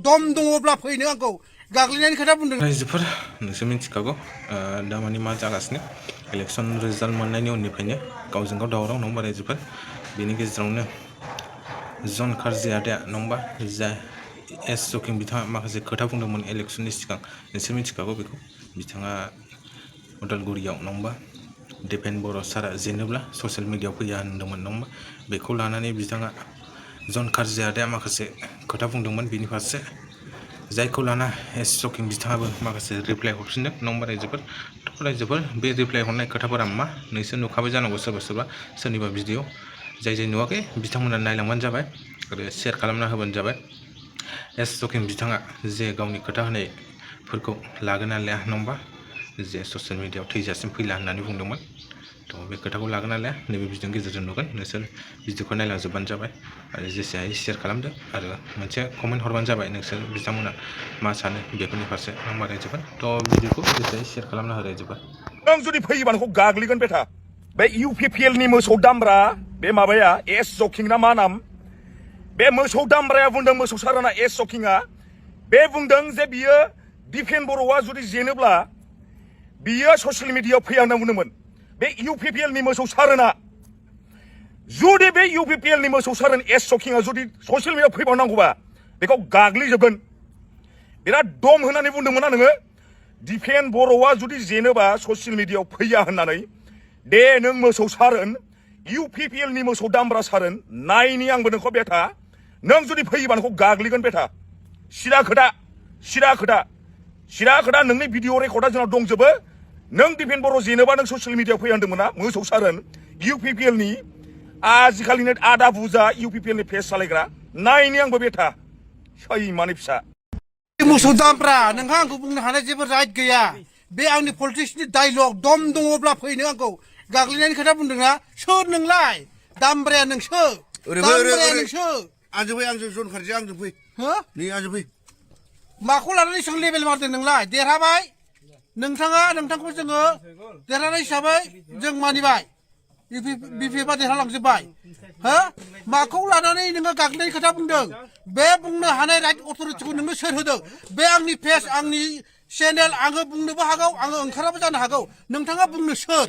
दम दङब्ला फैनो आंखौ गाग्लिनायनि खोथा बुंदों। रायजोफोर नोंसोर मिथिखागौ दामानि मा जागासिनो इलेक्सन रिजाल्ट मोननायनि उननिफ्रायनो गावजों गाव दावराव नङा होमबा रायजोफोर बेनि गेजेरावनो जन खारजि आदाया नङा होमबा जाय एस जकिं बिथाङा माखासे खोथा बुंदोंमोन इलेक्सननि सिगां नोंसोर मिथिखागौ बेखौ बिथाङा उदालगुरियाव नङा होमबा दिपेन बर' सारा जेनोब्ला ससियेल मिडियायाव फैया होनदोंमोन नङा होमबा बेखौ लानानै बिथाङा जन खारजि आदाया माखासे खोथा बुंदोंमोन बिनि फारसे जायखौ लाना एस जकिं बिथाङाबो माखासे रिप्लाइ हरफिनदों नङा होमबा रायजोफोर बे रिप्लाइ हरनाय खोथाफोरा मा नोंसोर नुखाबाय जानांगौ सोरबा सोरनिबा भिडिअ जाय नुवाखै बिथांमोना नायलांबानो जाबाय आरो शेयार खालामना होबानो जाबाय एस जकिं बिथाङा जे गावनि खोथा होनायफोरखौ लागोन ना लाया नङा होमबा जे ससियेल मिडियायाव थैजासिम फैला होननानै बुंदोंमोन थ' बे खोथाखौ लागोन ना लाया नैबे भिडिअनि गेजेरजों नुगोन नोंसोर भिडिअखौ नायलांजोबबानो जाबाय आरो जेसे हायो शेयार खालामदो आरो मोनसे कमेन्ट हरबानो जाबाय नोंसोर बिथांमोना मा सानो बेफोरनि फारसे नङा होमबा रायजोफोर थ' भिडिअखौ जेसे हायो शेयार खालामना हो रायजोफोर नों जुदि फैयोबा नोंखौ गाग्लिगोन बेटा बे UPPL नि मोसौ दामब्रा बे माबाया एस जकिं ना मा नाम बे मोसौ दामब्राया बुंदों मोसौ साराना एस जकिंआ बे बुंदों जे बियो दिपेन बर'आ जुदि जेनोब्ला बियो ससियेल मिडियायाव फैया होनना बुंदोंमोन बे UPPL नि मोसौ सारोना जुदि बे UPPL नि मोसौ सारोन एस जकिंआ जुदि ससियेल मिडियायाव फैबावनांगौबा बेखौ गाग्लिजोबगोन बिराद दम होननानै बुंदोंमोन ना नोङो दिपेन बर'आ जुदि जेनोबा ससियेल मिडियायाव फैया होननानै दे नों मोसौ सारोन UPPL नि मोसौ दामब्रा सारोन नायनि आंबो नोंखौ बेटा नों जुदि फैयोबा नोंखौ गाग्लिगोन बेटा सिदा खोथा नोंनि भिडिअ रेकर्डआ जोंनाव दंजोबो नों दिपेन बर' जेनोबा नों ससियेल मिडियायाव फैया होनदोंमोन ना मोसौ सारोन UPPL नि आजिखालिनि आदा बुजा UPPL नि पेज सालायग्रा नायनि आंबो बेटा सैमानि फिसा मोसौ दामब्रा नोंहा आंखौ बुंनो हानाय जेबो राइट गैया बे आंनि पलिटिक्सनि डायलग दम दङब्ला फैनो आंखौ गाग्लिनायनि खोथा बुंदोंना सोर नोंलाय दामब्राया नोंसो आंजों जन खारजि आंजों फै हो नै आंजों फै माखौ लानानै सों लेबेल मारदों नोंलाय देरहाबाय नोंथांखौ जोङो देरहानाय हिसाबै जों मानिबाय BPFआ देरहालांजोब्बाय हो माखौ लानानै नोङो गाग्लिनायनि खोथा बुंदों बे बुंनो हानाय राइट अथरिटिखौ नोंनो सोर होदों बे आंनि पेज आंनि चेनेल आङो बुंनोबो हागौ आङो ओंखाराबो जानो हागौ नोंथाङा बुंनो सोर